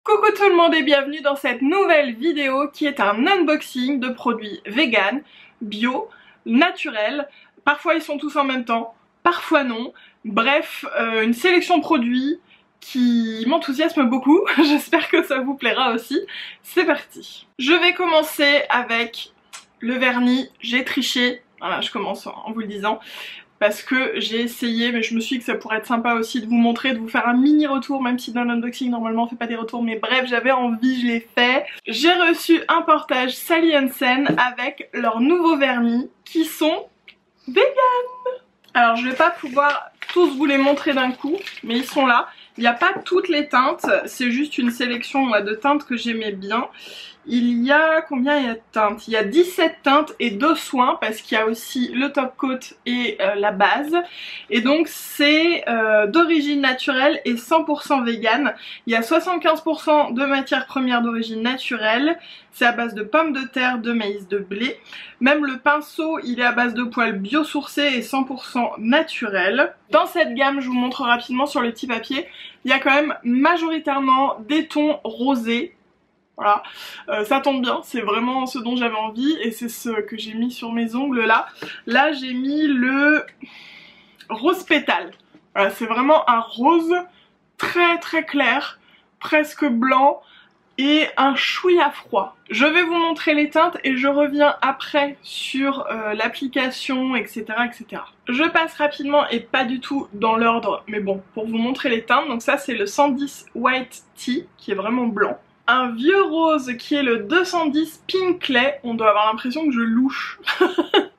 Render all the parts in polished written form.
Coucou tout le monde et bienvenue dans cette nouvelle vidéo qui est un unboxing de produits vegan, bio, naturels. Parfois ils sont tous en même temps, parfois non. Bref, une sélection de produits qui m'enthousiasme beaucoup. J'espère que ça vous plaira aussi. C'est parti. Je vais commencer avec le vernis. J'ai triché. Voilà, je commence en vous le disant. Parce que j'ai essayé, mais je me suis dit que ça pourrait être sympa aussi de vous montrer, de vous faire un mini retour, même si dans l'unboxing normalement on fait pas des retours, mais bref, j'avais envie, je l'ai fait. J'ai reçu un portage Sally Hansen avec leurs nouveaux vernis qui sont vegan. Alors je vais pas pouvoir tous vous les montrer d'un coup, mais ils sont là. Il n'y a pas toutes les teintes, c'est juste une sélection de teintes que j'aimais bien. Il y a combien il y a de teintes? Il y a 17 teintes et 2 soins parce qu'il y a aussi le top coat et la base. Et donc c'est d'origine naturelle et 100% vegan. Il y a 75% de matières premières d'origine naturelle. C'est à base de pommes de terre, de maïs, de blé. Même le pinceau, il est à base de poils biosourcés et 100% naturel. Dans cette gamme, je vous montre rapidement sur le petit papier, il y a quand même majoritairement des tons rosés. Voilà, ça tombe bien, c'est vraiment ce dont j'avais envie et c'est ce que j'ai mis sur mes ongles là. Là j'ai mis le rose pétale. Voilà, c'est vraiment un rose très très clair, presque blanc et un chouïa froid. Je vais vous montrer les teintes et je reviens après sur l'application, etc., etc. Je passe rapidement et pas du tout dans l'ordre, mais bon, pour vous montrer les teintes. Donc ça c'est le 110 White Tea qui est vraiment blanc. Un vieux rose qui est le 210 Pink Clay, on doit avoir l'impression que je louche.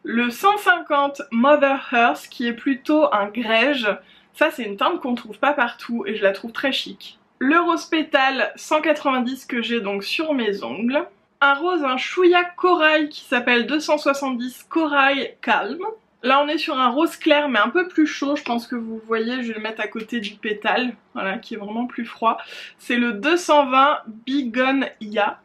Le 150 Mother Earth qui est plutôt un grège, ça c'est une teinte qu'on trouve pas partout et je la trouve très chic. Le rose pétale 190 que j'ai donc sur mes ongles. Un rose, un chouïa corail qui s'appelle 270 Corail Calme. Là on est sur un rose clair mais un peu plus chaud, je pense que vous voyez, je vais le mettre à côté du pétale, voilà, qui est vraiment plus froid. C'est le 220 Bigonia.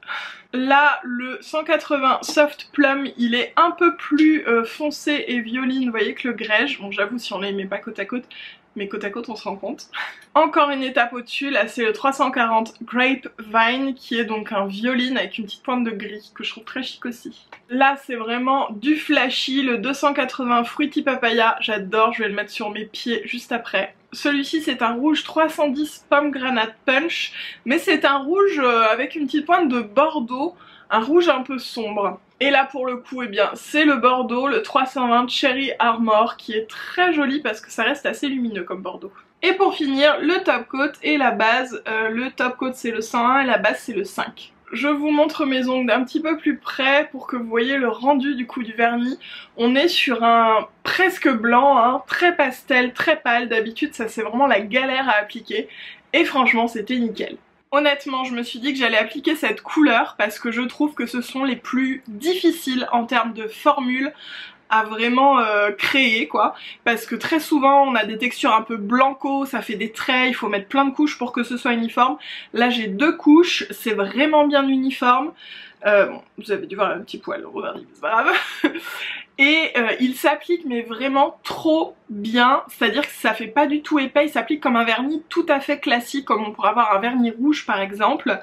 Là le 180 Soft Plum, il est un peu plus foncé et violine, vous voyez, que le grège. Bon j'avoue si on les met pas côte à côte, mais côte à côte on se rend compte. Encore une étape au-dessus, là c'est le 340 Grape Vine qui est donc un violine avec une petite pointe de gris que je trouve très chic aussi. Là c'est vraiment du flashy, le 280 Fruity Papaya, j'adore, je vais le mettre sur mes pieds juste après. Celui-ci c'est un rouge 310 Pomegranate Punch, mais c'est un rouge avec une petite pointe de bordeaux, un rouge un peu sombre. Et là pour le coup, eh bien c'est le bordeaux, le 320 Cherry Armor qui est très joli parce que ça reste assez lumineux comme bordeaux. Et pour finir, le top coat et la base. Le top coat c'est le 101 et la base c'est le 5. Je vous montre mes ongles d'un petit peu plus près pour que vous voyez le rendu du coup du vernis. On est sur un presque blanc, hein, très pastel, très pâle. D'habitude ça c'est vraiment la galère à appliquer. Et franchement c'était nickel. Honnêtement, je me suis dit que j'allais appliquer cette couleur parce que je trouve que ce sont les plus difficiles en termes de formule à vraiment créer quoi, parce que très souvent on a des textures un peu blanco, ça fait des traits, il faut mettre plein de couches pour que ce soit uniforme. Là j'ai 2 couches, c'est vraiment bien uniforme. Bon, vous avez dû voir un petit poil au vernis, c'est pas grave. Et il s'applique mais vraiment trop bien, c'est-à-dire que ça fait pas du tout épais, il s'applique comme un vernis tout à fait classique, comme on pourrait avoir un vernis rouge par exemple.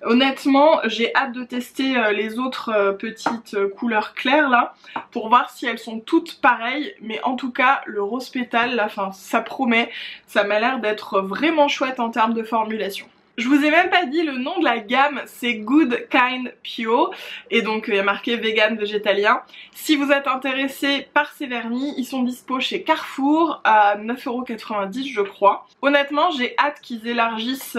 Honnêtement, j'ai hâte de tester les autres petites couleurs claires là, pour voir si elles sont toutes pareilles, mais en tout cas le rose pétale là, enfin ça promet, ça m'a l'air d'être vraiment chouette en termes de formulation. Je vous ai même pas dit le nom de la gamme, c'est Good Kind Pure et donc il y a marqué vegan végétalien. Si vous êtes intéressé par ces vernis, ils sont dispo chez Carrefour à 9,90 € je crois. Honnêtement j'ai hâte qu'ils élargissent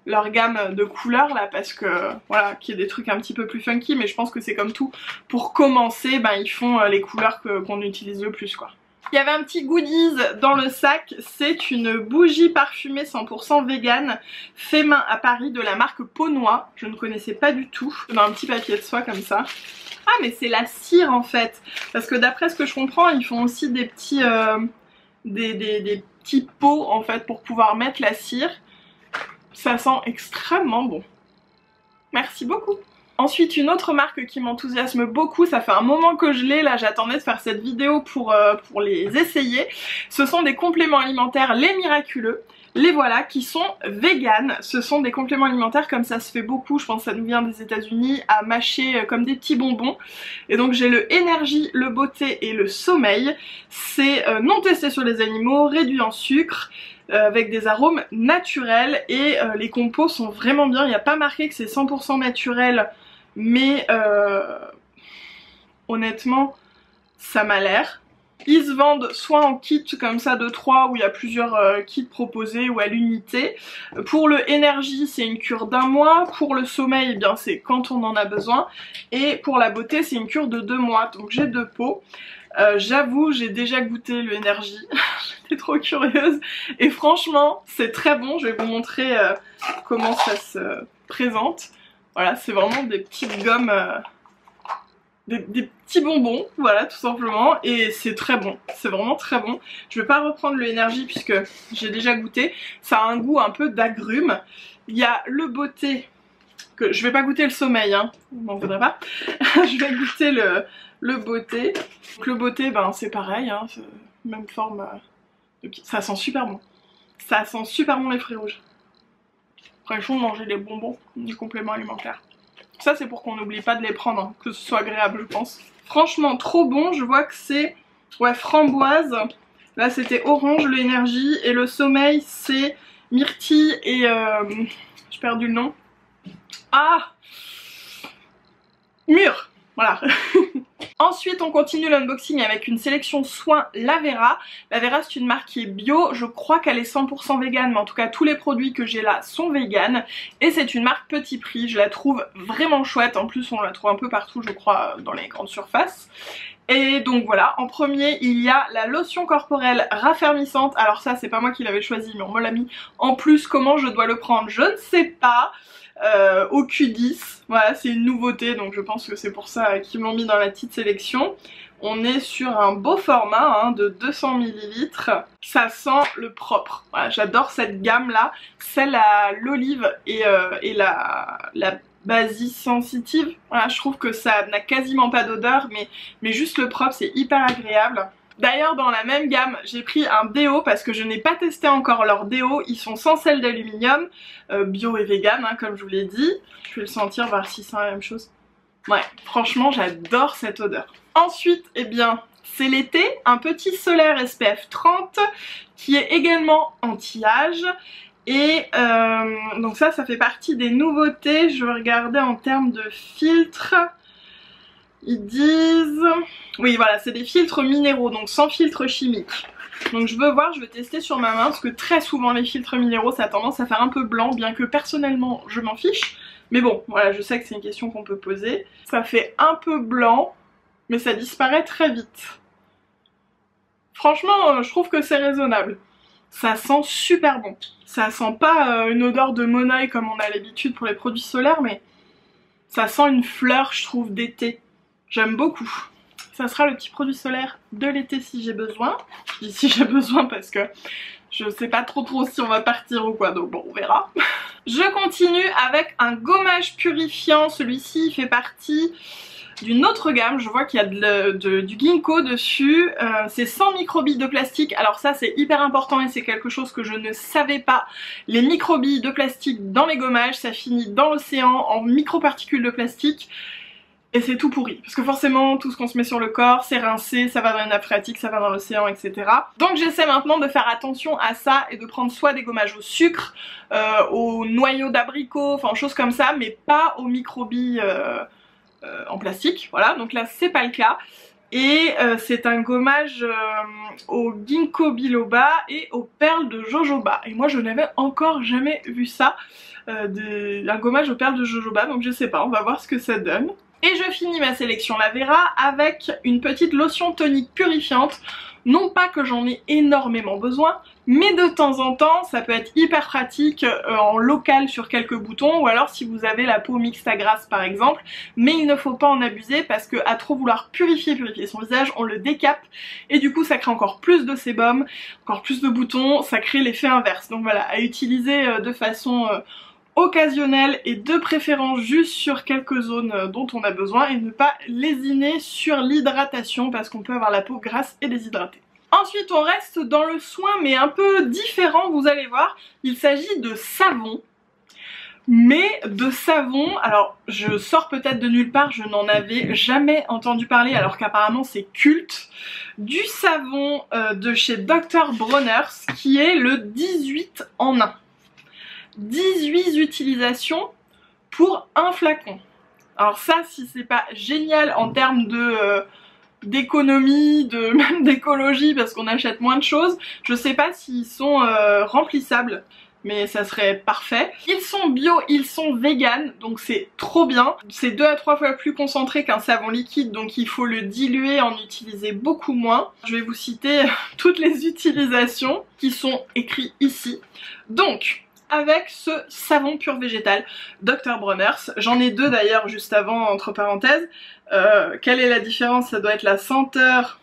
leur gamme de couleurs là parce que voilà, qu'il y ait des trucs un petit peu plus funky, mais je pense que c'est comme tout, pour commencer ben ils font les couleurs qu'on utilise le plus quoi. Il y avait un petit goodies dans le sac, c'est une bougie parfumée 100% vegan, fait main à Paris de la marque Peau-Noix, je ne connaissais pas du tout, dans un petit papier de soie comme ça. Ah mais c'est la cire en fait, parce que d'après ce que je comprends ils font aussi des petits, des petits pots en fait pour pouvoir mettre la cire. Ça sent extrêmement bon. Merci beaucoup. Ensuite une autre marque qui m'enthousiasme beaucoup, ça fait un moment que je l'ai, là j'attendais de faire cette vidéo pour les essayer. Ce sont des compléments alimentaires Les Miraculeux. Les voilà, qui sont véganes. Ce sont des compléments alimentaires comme ça se fait beaucoup, je pense que ça nous vient des États-Unis, à mâcher comme des petits bonbons. Et donc j'ai le énergie, le beauté et le sommeil. C'est non testé sur les animaux, réduit en sucre, avec des arômes naturels et les compos sont vraiment bien. Il n'y a pas marqué que c'est 100% naturel, mais honnêtement ça m'a l'air. Ils se vendent soit en kit comme ça de 3 où il y a plusieurs kits proposés ou à l'unité. Pour le énergie c'est une cure d'1 mois, pour le sommeil eh bien c'est quand on en a besoin et pour la beauté c'est une cure de 2 mois. Donc j'ai 2 pots. J'avoue j'ai déjà goûté le énergie, j'étais trop curieuse et franchement c'est très bon. Je vais vous montrer comment ça se présente. Voilà, c'est vraiment des petites gommes... Des petits bonbons, voilà tout simplement, et c'est très bon, c'est vraiment très bon. Je vais pas reprendre le énergie puisque j'ai déjà goûté, ça a un goût un peu d'agrumes. Il y a le beauté, que je vais pas goûter le sommeil, hein, vous m'en voudrez pas. Je vais goûter le beauté. Donc le beauté, ben c'est pareil, hein, même forme, ça sent super bon. Ça sent super bon les fruits rouges. Franchement, manger des bonbons, des compléments alimentaires. Ça c'est pour qu'on n'oublie pas de les prendre, hein, que ce soit agréable je pense. Franchement trop bon, je vois que c'est ouais, framboise. Là c'était orange l'énergie et le sommeil c'est myrtille et j'ai perdu le nom. Ah, mûre, voilà. Ensuite on continue l'unboxing avec une sélection soins Lavera. Lavera c'est une marque qui est bio, je crois qu'elle est 100% vegan, mais en tout cas tous les produits que j'ai là sont vegan. Et c'est une marque petit prix, je la trouve vraiment chouette, en plus on la trouve un peu partout je crois dans les grandes surfaces. Et donc voilà, en premier il y a la lotion corporelle raffermissante. Alors ça c'est pas moi qui l'avais choisi mais on me l'a mis en plus. Comment je dois le prendre je ne sais pas. Au Q10, voilà c'est une nouveauté donc je pense que c'est pour ça qu'ils m'ont mis dans la petite sélection. On est sur un beau format hein, de 200 ml, ça sent le propre, voilà, j'adore cette gamme là, celle à l'olive et la basis sensitive, voilà, je trouve que ça n'a quasiment pas d'odeur mais juste le propre c'est hyper agréable. D'ailleurs dans la même gamme j'ai pris un déo parce que je n'ai pas testé encore leurs déos, ils sont sans sel d'aluminium, bio et vegan hein, comme je vous l'ai dit. Je vais le sentir voir si c'est la même chose. Ouais franchement j'adore cette odeur. Ensuite eh bien c'est l'été, un petit solaire SPF 30 qui est également anti-âge. Et donc ça fait partie des nouveautés. Je vais regarder en termes de filtres. Ils disent... Oui voilà c'est des filtres minéraux donc sans filtre chimique. Donc je veux voir, je vais tester sur ma main parce que très souvent les filtres minéraux ça a tendance à faire un peu blanc, bien que personnellement je m'en fiche. Mais bon voilà je sais que c'est une question qu'on peut poser. Ça fait un peu blanc mais ça disparaît très vite. Franchement je trouve que c'est raisonnable. Ça sent super bon. Ça sent pas une odeur de monoeil comme on a l'habitude pour les produits solaires mais ça sent une fleur je trouve d'été. J'aime beaucoup. Ça sera le petit produit solaire de l'été si j'ai besoin. Je dis si j'ai besoin parce que je sais pas trop si on va partir ou quoi, donc bon on verra. Je continue avec un gommage purifiant. Celui-ci il fait partie d'une autre gamme. Je vois qu'il y a du ginkgo dessus. C'est sans microbilles de plastique. Alors ça c'est hyper important et c'est quelque chose que je ne savais pas. Les microbilles de plastique dans les gommages ça finit dans l'océan en microparticules de plastique. Et c'est tout pourri, parce que forcément tout ce qu'on se met sur le corps c'est rincé, ça va dans les nappes phréatiques, ça va dans l'océan, etc. Donc j'essaie maintenant de faire attention à ça et de prendre soit des gommages au sucre, aux noyaux d'abricot, enfin choses comme ça, mais pas aux microbilles en plastique, voilà, donc là c'est pas le cas. Et c'est un gommage au ginkgo biloba et aux perles de jojoba. Et moi je n'avais encore jamais vu ça, un gommage aux perles de jojoba, donc je sais pas, on va voir ce que ça donne. Et je finis ma sélection Lavera avec une petite lotion tonique purifiante. Non pas que j'en ai énormément besoin, mais de temps en temps ça peut être hyper pratique en local sur quelques boutons, ou alors si vous avez la peau mixte à grasse par exemple. Mais il ne faut pas en abuser parce que à trop vouloir purifier son visage, on le décape et du coup ça crée encore plus de sébum, encore plus de boutons, ça crée l'effet inverse. Donc voilà, à utiliser de façon occasionnelle et de préférence juste sur quelques zones dont on a besoin et ne pas lésiner sur l'hydratation parce qu'on peut avoir la peau grasse et déshydratée. Ensuite on reste dans le soin mais un peu différent, vous allez voir. Il s'agit de savon. Mais de savon, alors je sors peut-être de nulle part, je n'en avais jamais entendu parler alors qu'apparemment c'est culte. Du savon de chez Dr. Bronner's qui est le 18 en 1. 18 utilisations pour un flacon. Alors ça, si c'est pas génial en termes de d'économie, même d'écologie parce qu'on achète moins de choses, je sais pas s'ils sont remplissables. Mais ça serait parfait. Ils sont bio, ils sont vegan, donc c'est trop bien. C'est 2 à 3 fois plus concentré qu'un savon liquide, donc il faut le diluer, en utiliser beaucoup moins. Je vais vous citer toutes les utilisations qui sont écrites ici. Donc, avec ce savon pur végétal Dr. Bronner's, j'en ai 2 d'ailleurs juste avant, entre parenthèses. Quelle est la différence? Ça doit être la senteur.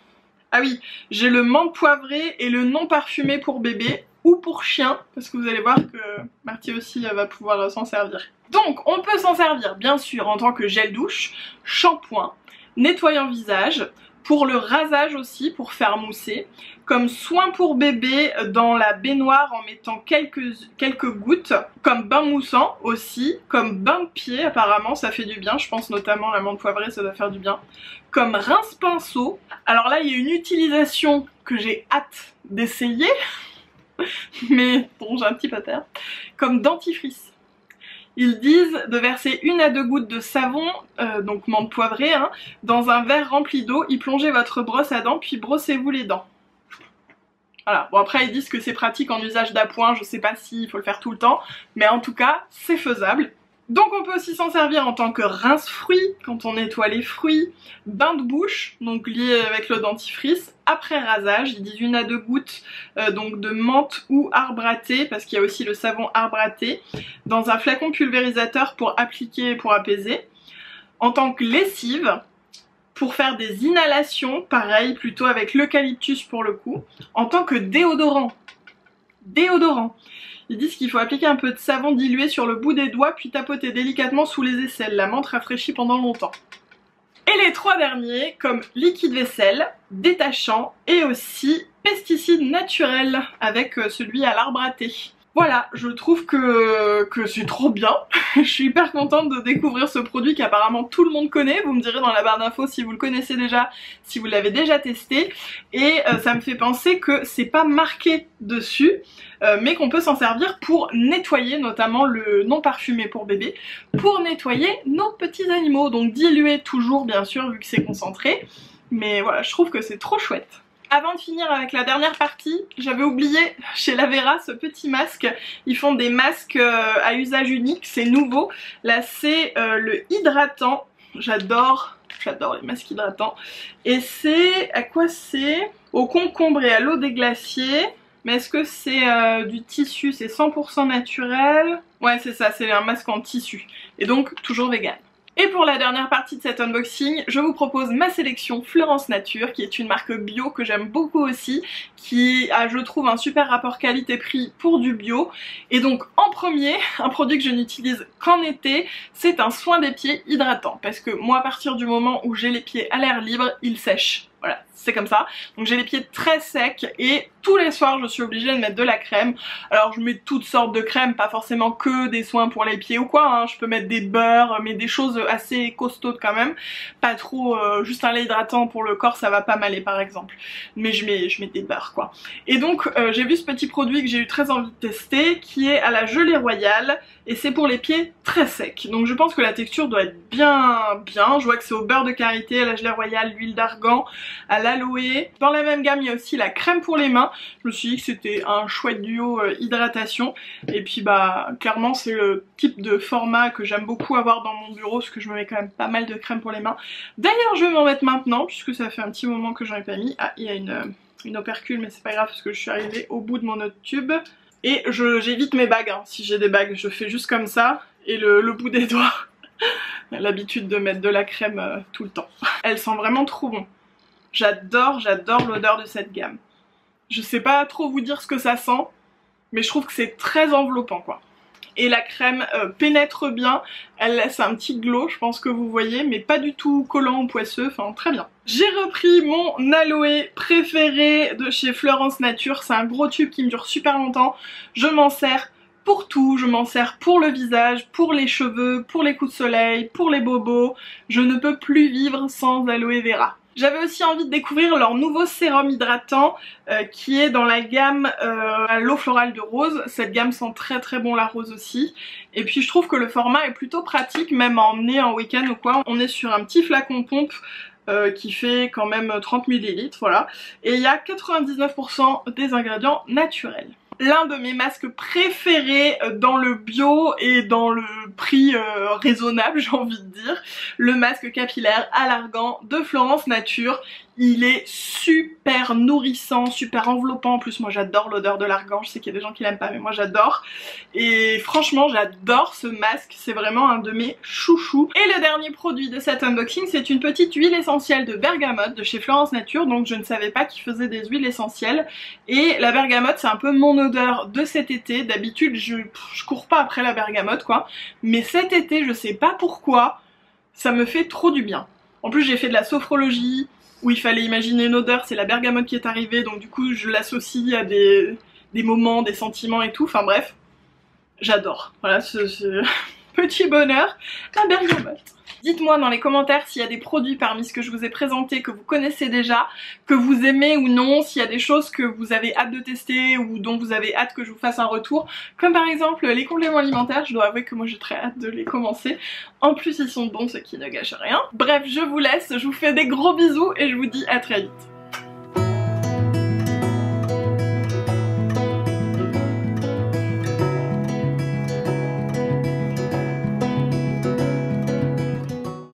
Ah oui, j'ai le menthe poivré et le non parfumé pour bébé. Ou pour chien, parce que vous allez voir que Marty aussi va pouvoir s'en servir. Donc on peut s'en servir bien sûr en tant que gel douche, shampoing, nettoyant visage, pour le rasage aussi, pour faire mousser, comme soin pour bébé dans la baignoire en mettant quelques gouttes, comme bain moussant aussi, comme bain de pied apparemment ça fait du bien, je pense notamment la menthe poivrée ça doit faire du bien, comme rince-pinceau. Alors là il y a une utilisation que j'ai hâte d'essayer, mais bon j'ai un petit peu peur, comme dentifrice. Ils disent de verser 1 à 2 gouttes de savon, donc menthe poivrée, hein, dans un verre rempli d'eau, y plongez votre brosse à dents puis brossez-vous les dents. Voilà, bon après ils disent que c'est pratique en usage d'appoint, je sais pas s'il faut le faire tout le temps, mais en tout cas c'est faisable. Donc on peut aussi s'en servir en tant que rince-fruits, quand on nettoie les fruits, bain de bouche, donc lié avec le dentifrice, après rasage, ils disent 1 à 2 gouttes donc de menthe ou arbre à thé, parce qu'il y a aussi le savon arbre à thé, dans un flacon pulvérisateur pour appliquer, pour apaiser. En tant que lessive, pour faire des inhalations, pareil, plutôt avec l'eucalyptus pour le coup. En tant que déodorant, ils disent qu'il faut appliquer un peu de savon dilué sur le bout des doigts puis tapoter délicatement sous les aisselles. La menthe rafraîchit pendant longtemps. Et les 3 derniers, comme liquide vaisselle, détachant et aussi pesticide naturel avec celui à l'arbre à thé. Voilà, je trouve que c'est trop bien. Je suis hyper contente de découvrir ce produit qu'apparemment tout le monde connaît. Vous me direz dans la barre d'infos si vous le connaissez déjà, si vous l'avez déjà testé. Et ça me fait penser que c'est pas marqué dessus, mais qu'on peut s'en servir pour nettoyer, notamment le non parfumé pour bébé, pour nettoyer nos petits animaux. Donc dilué toujours bien sûr vu que c'est concentré. Mais voilà, je trouve que c'est trop chouette. Avant de finir avec la dernière partie, j'avais oublié chez Lavera ce petit masque. Ils font des masques à usage unique, c'est nouveau. Là c'est le hydratant, j'adore les masques hydratants. Et c'est, à quoi c'est? Au concombre et à l'eau des glaciers. Mais est-ce que c'est du tissu? C'est 100% naturel. Ouais c'est ça, c'est un masque en tissu. Et donc toujours vegan. Et pour la dernière partie de cet unboxing, je vous propose ma sélection Fleurance Nature, qui est une marque bio que j'aime beaucoup aussi, qui a, je trouve, un super rapport qualité-prix pour du bio. Et donc en premier, un produit que je n'utilise qu'en été, c'est un soin des pieds hydratant. Parce que moi, à partir du moment où j'ai les pieds à l'air libre, ils sèchent. Voilà, c'est comme ça. Donc j'ai les pieds très secs et tous les soirs je suis obligée de mettre de la crème. Alors je mets toutes sortes de crèmes, pas forcément que des soins pour les pieds ou quoi, hein. Je peux mettre des beurres, mais des choses assez costaudes quand même. Pas trop, juste un lait hydratant pour le corps ça va pas m'aller par exemple. Mais je mets des beurres quoi. Et donc j'ai vu ce petit produit que j'ai eu très envie de tester, qui est à la gelée royale. Et c'est pour les pieds très secs. Donc je pense que la texture doit être bien. Je vois que c'est au beurre de karité, à la gelée royale, l'huile d'argan, à l'aloe. Dans la même gamme il y a aussi la crème pour les mains. Je me suis dit que c'était un chouette duo hydratation. Et puis bah clairement c'est le type de format que j'aime beaucoup avoir dans mon bureau, parce que je me mets quand même pas mal de crème pour les mains. D'ailleurs je vais m'en mettre maintenant puisque ça fait un petit moment que j'en ai pas mis. Ah il y a une opercule mais c'est pas grave parce que je suis arrivée au bout de mon autre tube. Et j'évite mes bagues, hein. Si j'ai des bagues je fais juste comme ça. Et le bout des doigts, l'habitude de mettre de la crème tout le temps. Elle sent vraiment trop bon. J'adore l'odeur de cette gamme. Je sais pas trop vous dire ce que ça sent, mais je trouve que c'est très enveloppant quoi. et la crème pénètre bien, elle laisse un petit glow, je pense que vous voyez, mais pas du tout collant ou poisseux, enfin très bien. J'ai repris mon aloe préféré de chez Florence Nature, c'est un gros tube qui me dure super longtemps, je m'en sers pour tout, je m'en sers pour le visage, pour les cheveux, pour les coups de soleil, pour les bobos, je ne peux plus vivre sans aloe vera. J'avais aussi envie de découvrir leur nouveau sérum hydratant qui est dans la gamme l'eau florale de rose. Cette gamme sent très très bon la rose aussi. Et puis je trouve que le format est plutôt pratique, même à emmener en week-end ou quoi. On est sur un petit flacon pompe qui fait quand même 30 ml, voilà. Et il y a 99% des ingrédients naturels. L'un de mes masques préférés dans le bio et dans le prix raisonnable, j'ai envie de dire, le masque capillaire à l'argan de Florence Nature. Il est super nourrissant, super enveloppant. En plus moi j'adore l'odeur de l'argan, je sais qu'il y a des gens qui l'aiment pas mais moi j'adore. Et franchement j'adore ce masque, c'est vraiment un de mes chouchous. Et le dernier produit de cet unboxing, c'est une petite huile essentielle de bergamote de chez Florence Nature. Donc je ne savais pas qu'ils faisaient des huiles essentielles. Et la bergamote c'est un peu mon odeur de cet été. D'habitude je cours pas après la bergamote quoi. Mais cet été je sais pas pourquoi, ça me fait trop du bien. En plus j'ai fait de la sophrologie, où il fallait imaginer une odeur, c'est la bergamote qui est arrivée, donc du coup je l'associe à des moments, des sentiments et tout, enfin bref, j'adore. Voilà ce petit bonheur, la bergamote. Dites-moi dans les commentaires s'il y a des produits parmi ce que je vous ai présenté que vous connaissez déjà, que vous aimez ou non, s'il y a des choses que vous avez hâte de tester ou dont vous avez hâte que je vous fasse un retour, comme par exemple les compléments alimentaires, je dois avouer que moi j'ai très hâte de les commencer. En plus ils sont bons, ce qui ne gâche rien. Bref, je vous laisse, je vous fais des gros bisous et je vous dis à très vite.